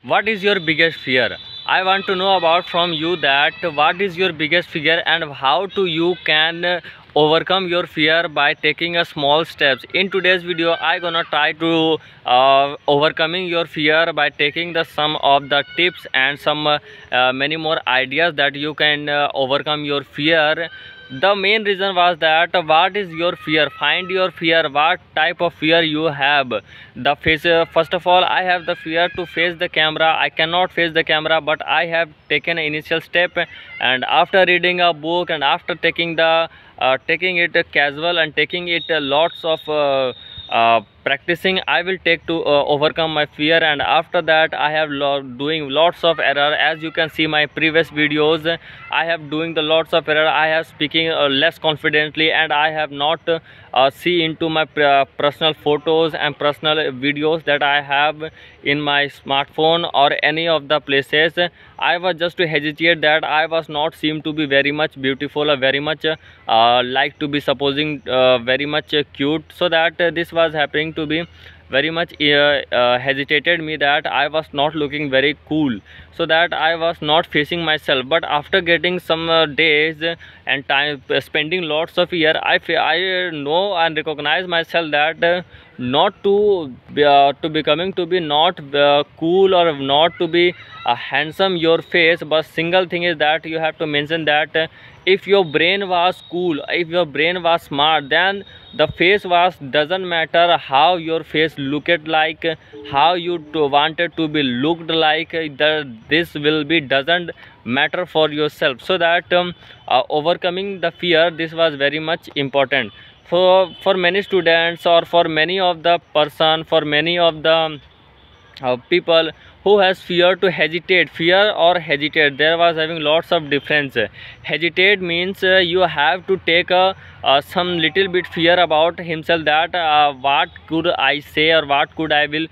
What is your biggest fear? I want to know about from you that what is your biggest fear and how to you can overcome your fear by taking a small steps. In today's video, I gonna try to overcoming your fear by taking the some of the tips and some many more ideas that you can overcome your fear. The main reason was that what is your fear, find your fear, what type of fear you have. The face first of all, I have the fear to face the camera. I cannot face the camera, but I have taken an initial step, and after reading a book and after taking the taking it casual and taking it lots of practicing, I will take to overcome my fear. And after that, I have doing lots of error. As you can see my previous videos, I have doing the lots of error. I have speaking less confidently, and I have not see into my personal photos and personal videos that I have in my smartphone or any of the places. I was just to hesitate that I was not seem to be very much beautiful or very much like to be supposing very much cute, so that this was happening to be very much hesitated me that I was not looking very cool, so that I was not facing myself. But after getting some days and time spending lots of year, I know and recognize myself that not to becoming to be not cool or not to be handsome your face, but single thing is that you have to mention that if your brain was cool, if your brain was smart, then the face was doesn't matter how your face looked like, how you wanted to be looked like, this will be doesn't matter for yourself. So that overcoming the fear, this was very much important for many students, or for many of the person, for many of the people who has fear to hesitate. Fear or hesitate, there was having lots of difference. Hesitate means you have to take a some little bit fear about himself, that what could I say or what could I will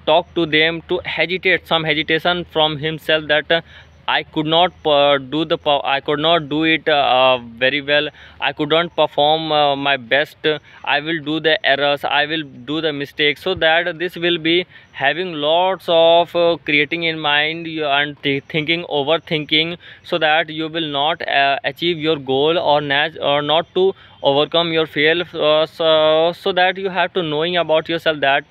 talk to them. To hesitate, some hesitation from himself, that I could not I could not do it very well. I could not perform my best. I will do the errors. I will do the mistakes. So that this will be having lots of creating in mind and thinking, overthinking, so that you will not achieve your goal, or not to overcome your fail. So that you have to knowing about yourself that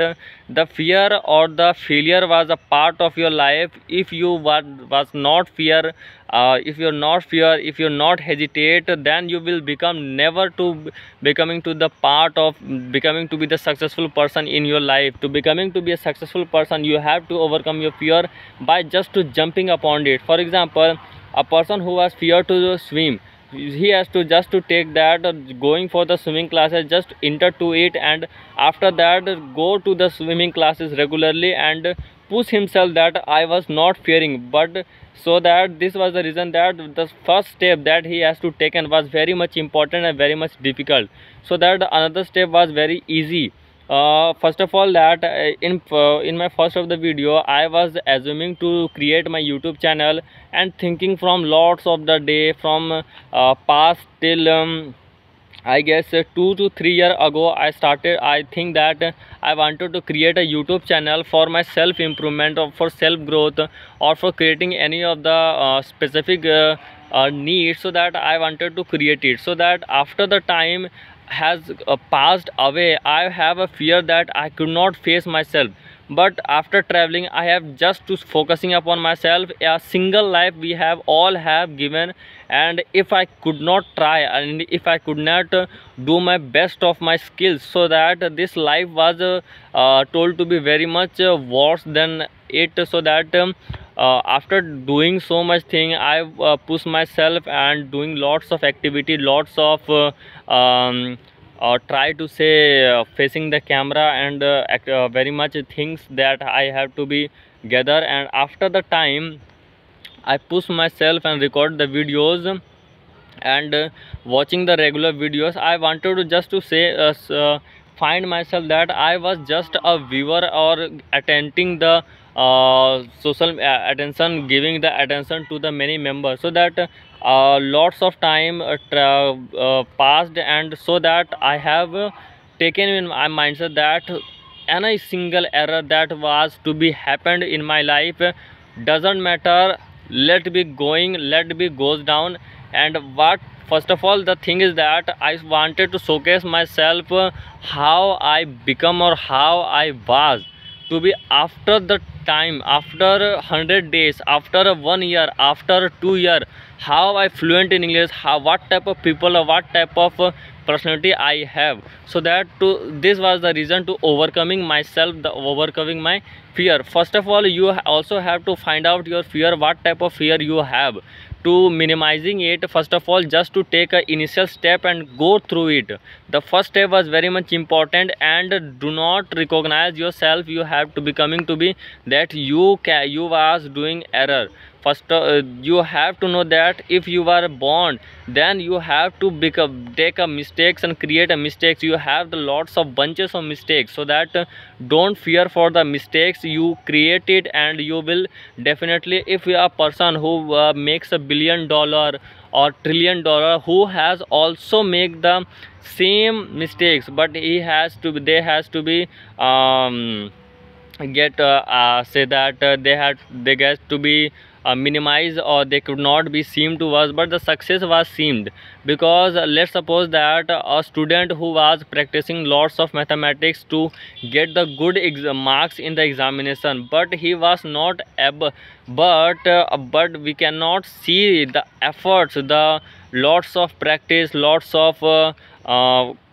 the fear or the failure was a part of your life. If you was not fear, if you're not fear, if you're not hesitate, then you will become never to becoming to the part of becoming to be the successful person in your life. To becoming to be a successful person, you have to overcome your fear by just to jumping upon it. For example, a person who has fear to swim, he has to just to take that going for the swimming classes, just enter to it, and after that go to the swimming classes regularly and push himself that I was not fearing. But so that this was the reason that the first step that he has to taken was very much important and very much difficult, so that another step was very easy. First of all, that in my first of the video, I was assuming to create my YouTube channel, and thinking from lots of the day, from past till I guess 2 to 3 years ago, I think that I wanted to create a YouTube channel for my self improvement, or for self growth, or for creating any of the specific needs. So that I wanted to create it. So that after the time has passed away, I have a fear that I could not face myself. But after traveling, I have just to focusing upon myself. A single life we have all have given, and if I could not try, and if I could not do my best of my skills, so that this life was told to be very much worse than it. So that after doing so much thing, I push myself and doing lots of activity, lots of try to say facing the camera, and very much things that I have to be gather. And after the time, I push myself and record the videos, and watching the regular videos, I wanted to just to say find myself that I was just a viewer, or attending the social attention, giving the attention to the many members. So that lots of time passed, and so that I have taken in my mindset that any single error that was to be happened in my life. Doesn't matter, let be going, let be goes down. And what, first of all, the thing is that I wanted to showcase myself, how I become or how I was to be after the time, after 100 days, after 1 year, after 2 year, how I fluent in English, how, what type of people or what type of personality I have. So that to this was the reason to overcoming myself, the overcoming my fear. First of all, you also have to find out your fear, what type of fear you have, to minimizing it. First of all, just to take a initial step and go through it. The first step was very much important, and do not recognize yourself. You have to becoming to be that you was doing error. First, you have to know that if you are born, then you have to take a mistakes and create a mistakes. You have the lots of bunches of mistakes, so that don't fear for the mistakes you create it, and you will definitely, if you are a person who makes $1 billion or $1 trillion, who has also make the same mistakes, but he has to be, they has to be get say that they get to be minimized, or they could not be seemed to us, but the success was seemed. Because let's suppose that a student who was practicing lots of mathematics to get the good marks in the examination, but he was not able, but we cannot see the efforts, the lots of practice, lots of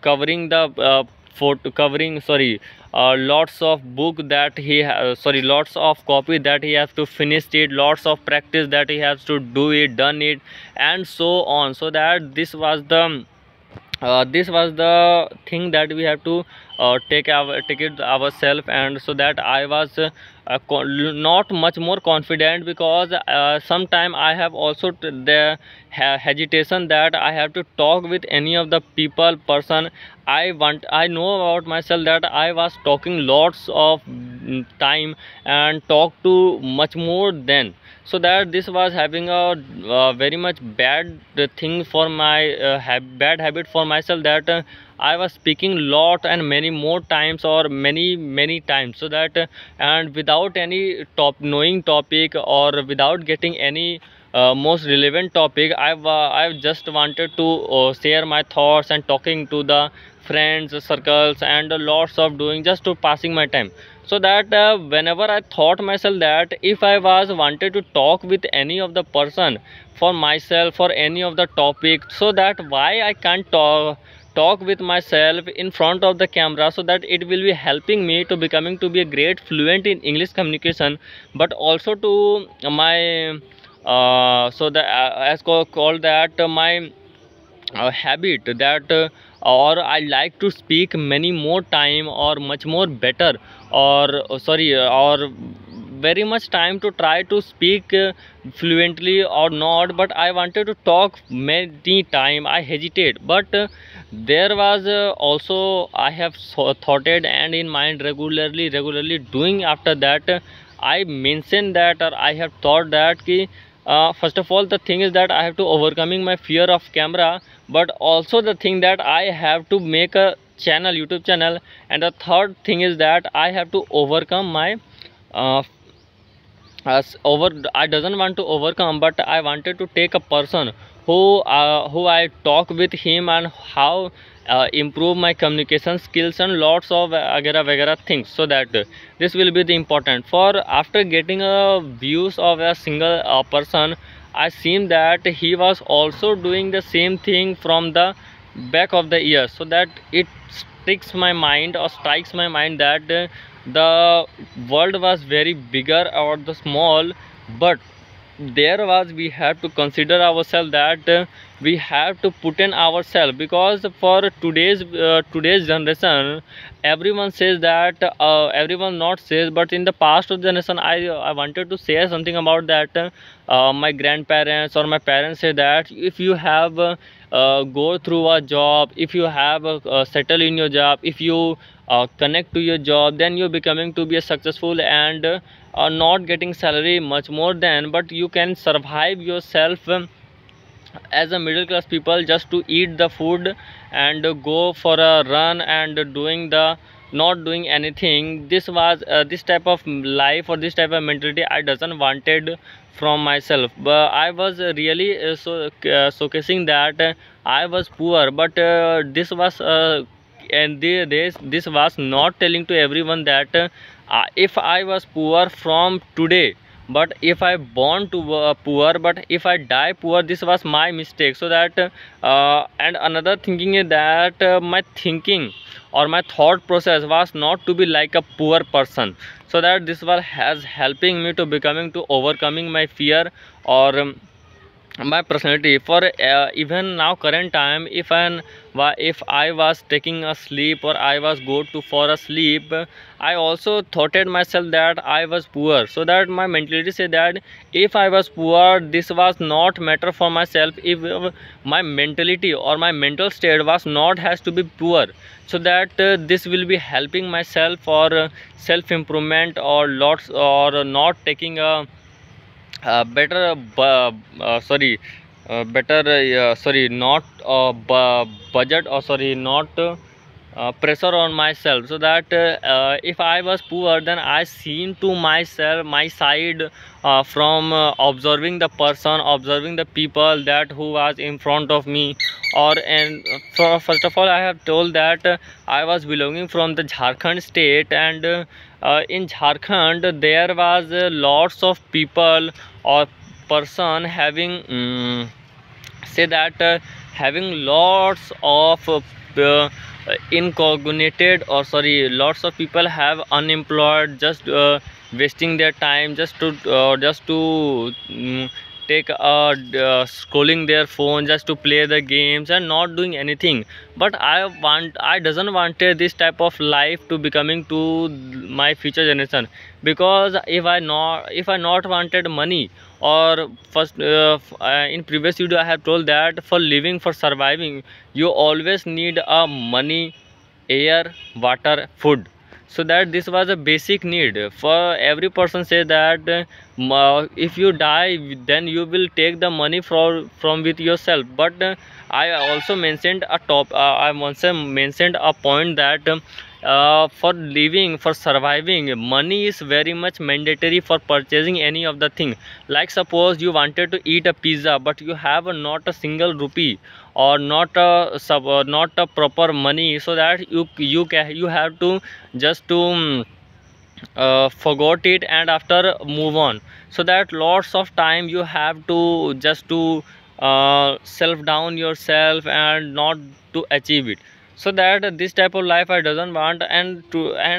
covering the photo covering, sorry, lots of book that he sorry, lots of copy that he has to finish it, lots of practice that he has to do it, done it, and so on. So that this was the thing that we have to take it ourselves. And so that I was not much more confident, because sometime I have also the hesitation that I have to talk with any of the people person. I know about myself that I was talking lots of time and talk to much more than. So that this was having a very much bad thing for my bad habit for myself, that I was speaking lot and many more times, or many times. So that and without any knowing topic, or without getting any most relevant topic, I just wanted to share my thoughts and talking to the friends circles, and lots of doing just to passing my time. So that whenever I thought myself that if I was wanted to talk with any of the person for myself, for any of the topic, so that why I can't talk with myself in front of the camera, so that it will be helping me to becoming to be a great fluent in English communication, but also to my so the as called that my habit that or I like to speak many more time, or much more better, or sorry, or very much time to try to speak fluently or not, but I wanted to talk many time. I hesitate, but there was also I have thought it and in mind regularly doing. After that I mentioned that, or I have thought that ki, first of all, the thing is that I have to overcoming my fear of camera, but also the thing that I have to make a channel, YouTube channel. And the third thing is that I have to overcome my uh, I doesn't want to overcome, but I wanted to take a person who I talk with him, and how improve my communication skills, and lots of vagera things. So that this will be the important for after getting views of a single person. I seen that he was also doing the same thing from the back of the ear. So that it strikes my mind that the world was very bigger or the small, but there was we have to consider ourselves, that we have to put in ourselves. Because for today's generation, everyone says that everyone not says, but in the past of generation, I wanted to say something about that. My grandparents or my parents say that if you have go through a job, if you have settle in your job, if you connect to your job, then you're becoming to be a successful, and not getting salary much more than, but you can survive yourself as a middle class people, just to eat the food and go for a run, and doing the not doing anything. This was this type of life or this type of mentality I doesn't wanted from myself. But I was really showcasing that I was poor, but this was this was not telling to everyone that if I was poor from today, but if I born to poor, but if I die poor, this was my mistake. So that and another thinking is that my thinking or my thought process was not to be like a poor person. So that this was has helping me to becoming to overcoming my fear or my personality. For even now current time, if I was taking a sleep or I was go to for a sleep, I also thoughted myself that I was poor. So that my mentality say that if I was poor, this was not matter for myself. If my mentality or my mental state was not has to be poor, so that this will be helping myself for self improvement or lots or not taking a better better sorry not budget or sorry not pressure on myself. So that if I was poor, then I seen to myself my side from observing the person, observing the people that who was in front of me. Or and first of all, I have told that I was belonging from the Jharkhand state, and in Jharkhand there was lots of people or person having say that having lots of incognited or sorry lots of people have unemployed, just wasting their time just to take scrolling their phone just to play the games and not doing anything. But I doesn't wanted this type of life to becoming to my future generation. Because if I not wanted money, or first in previous video I have told that for living, for surviving, you always need a money, air, water, food. So that this was a basic need for every person. Say that if you die, then you will take the money from with yourself. But I also mentioned a I once mentioned a point that for living, for surviving, money is very much mandatory for purchasing any of the thing. Like suppose you wanted to eat a pizza, but you have not a single rupee or not a proper money. So that you have to just to forgot it and after move on. So that lots of time you have to just to self down yourself and not to achieve it. So that this type of life I doesn't want. And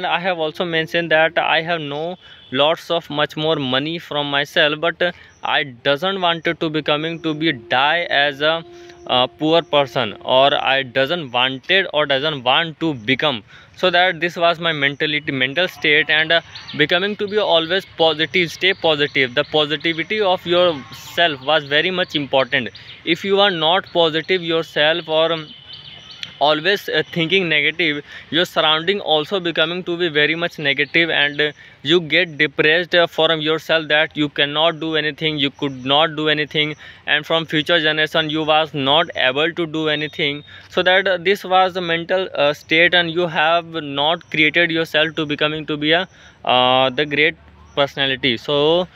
I have also mentioned that I have no lots of much more money from myself, but I doesn't wanted to becoming to be die as a poor person, or I doesn't wanted or doesn't want to become. So that this was my mental state. And becoming to be always positive, stay positive. The positivity of yourself was very much important. If you are not positive yourself, or always thinking negative, your surrounding also becoming to be very much negative, and you get depressed from yourself that you cannot do anything, you could not do anything, and from future generation you was not able to do anything. So that this was the mental state, and you have not created yourself to becoming to be a the great personality. So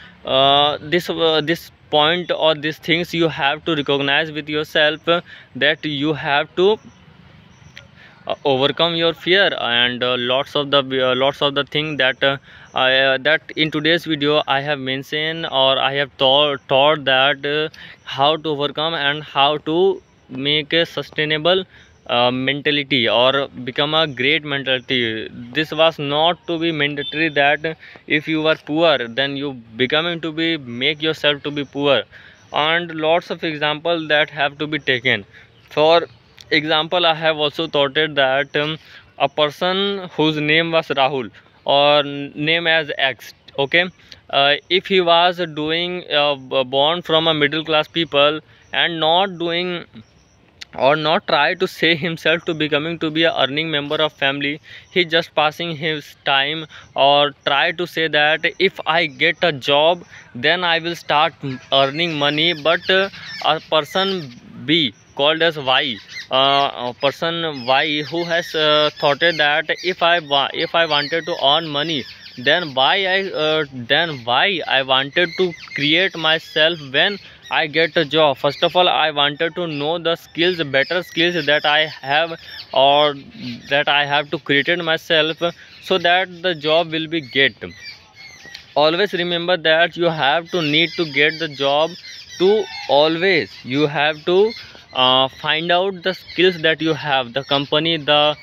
this point or these things you have to recognize with yourself, that you have to overcome your fear. And lots of the thing that that in today's video I have mentioned, or I have taught that how to overcome and how to make a sustainable mentality or become a great mentality. This was not to be mandatory that if you are poor, then you becoming to be make yourself to be poor. And lots of examples that have to be taken. For example, I have also thought it that a person whose name was Rahul, or name as X, okay, if he was doing born from a middle class people, and not doing or not try to say himself to becoming to be a earning member of family, he just passing his time, or try to say that if I get a job, then I will start earning money. But a person B called as Y, person Y, who has thought that if I wanted to earn money, then why I wanted to create myself when I get a job. First of all, I wanted to know the skills, better skills that I have, or that I have to create myself, so that the job will be get. Always remember that you have to need to get the job, to always you have to find out the skills that you have, the company, the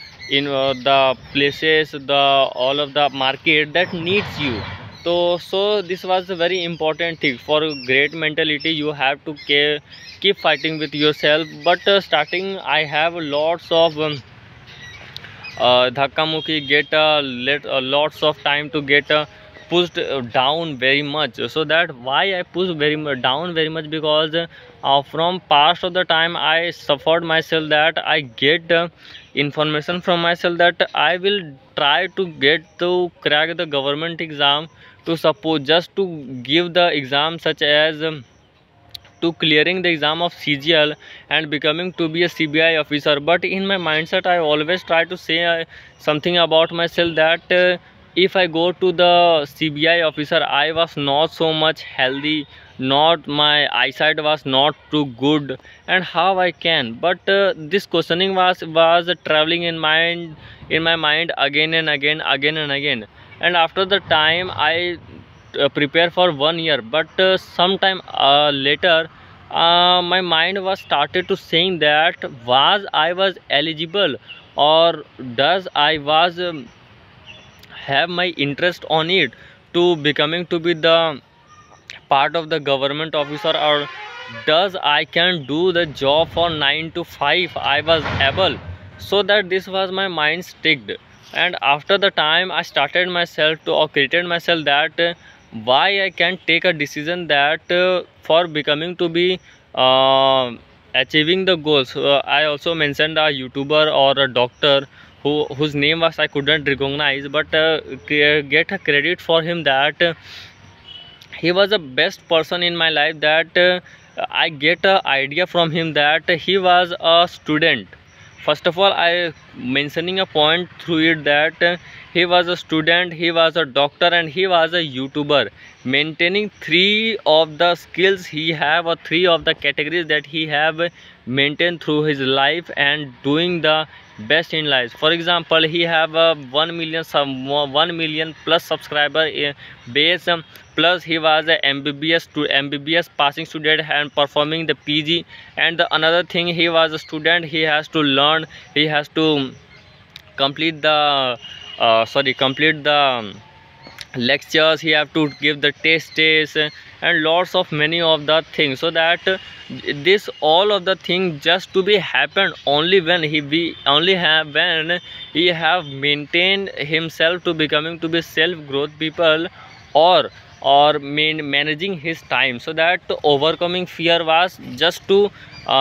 places, the all of the market that needs you. So this was a very important thing. For great mentality, you have to keep fighting with yourself. But starting, I have lots of dhakka mukhi, get lots of time to get pushed down very much. So that why I push very much down very much, because from past of the time I suffered myself, that I get information from myself that I will try to get to crack the government exam, to suppose just to give the exam, such as to clearing the exam of CGL and becoming to be a CBI officer. But in my mindset, I always try to say something about myself, that if I go to the CBI officer, I was not so much healthy, not my eyesight was not too good, and how I can. But this questioning was traveling in my mind again and again. And after the time, I prepare for 1 year. But sometime later, my mind was started to saying that I was eligible, or does I was have my interest on it, to becoming to be the part of the government officer, or does I can do the job for 9 to 5 I was able. So that this was my mind sticked. And after the time, I started myself to, or created myself, that why I can take a decision, that for becoming to be achieving the goals. I also mentioned a YouTuber or a doctor whose name was I couldn't recognize, but get a credit for him, that he was the best person in my life. That I get a idea from him, that he was a student. First of all, I mentioning a point through it, that he was a student, he was a doctor, and he was a YouTuber, maintaining three of the skills he have, or three of the categories that he have maintained through his life, and doing the best in life. For example, he have a 1 million plus subscriber base, plus he was a MBBS passing student and performing the PG. And the another thing, he was a student, he has to learn, he has to complete the complete the lectures, he have to give the tests, and lots of many of the things. So that this all of the thing just to be happen only when when he have maintained himself to becoming to be self growth people, or managing his time. So that overcoming fear was just to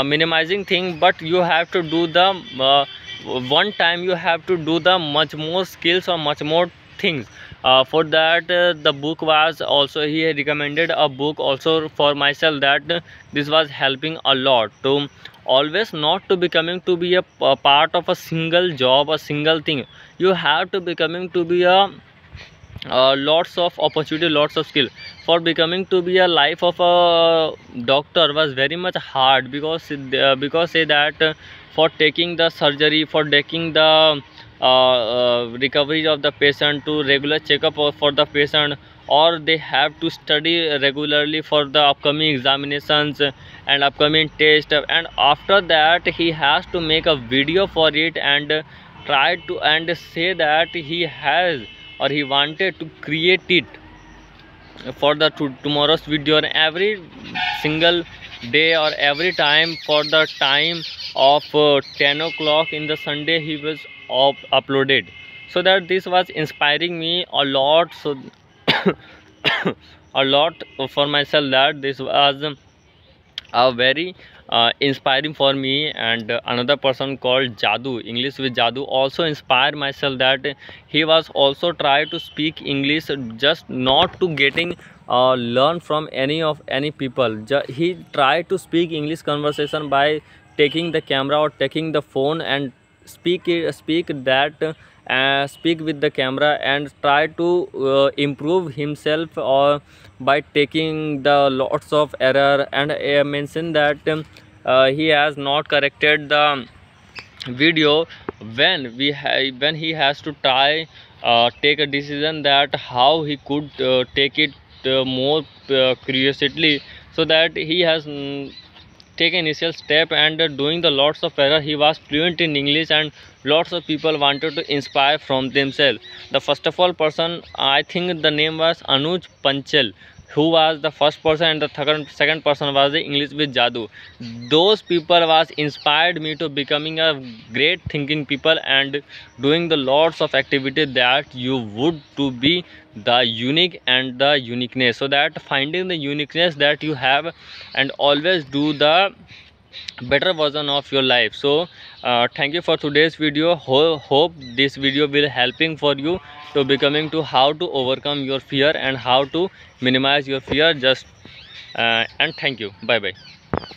minimizing thing. But you have to do the one time, you have to do the much more skills, or much more things. For that, the book was also, he recommended a book also for myself, that this was helping a lot, to always not to becoming to be a part of a single job, a single thing. You have to becoming to be a lots of opportunity, lots of skill. For becoming to be a life of a doctor was very much hard, because say that for taking the surgery, for taking the recovery of the patient, to regular checkup for the patient, or they have to study regularly for the upcoming examinations and upcoming test. And after that, he has to make a video for it, and try to and say that he has, or he wanted to create it for the tomorrow's video, and every single day, or every time, for the time of 10 o'clock in the Sunday, he was uploaded. So that this was inspiring me a lot. So a lot for myself, that this was a very inspiring for me. And another person called Jadu, English with Jadu, also inspired myself, that he was also try to speak English, just not to getting learn from any people. He tried to speak English conversation by taking the camera or taking the phone and speak with the camera and try to improve himself, or by taking the lots of error, and mention that he has not corrected the video when he has to try take a decision that how he could take it more curiously, so that he has take an initial step, and doing the lots of error he was fluent in English, and lots of people wanted to inspire from themselves. The first of all person, I think the name was Anuj Panchal, who was the first person, and the second person was the English with Jadoo. Those people was inspired me to becoming a great thinking people, and doing the lots of activity that you would to be the unique and the uniqueness, so that finding the uniqueness that you have, and always do the better version of your life. So thank you for today's video. Hope this video will helping for you to becoming to how to overcome your fear and how to minimize your fear. Just and thank you. Bye bye.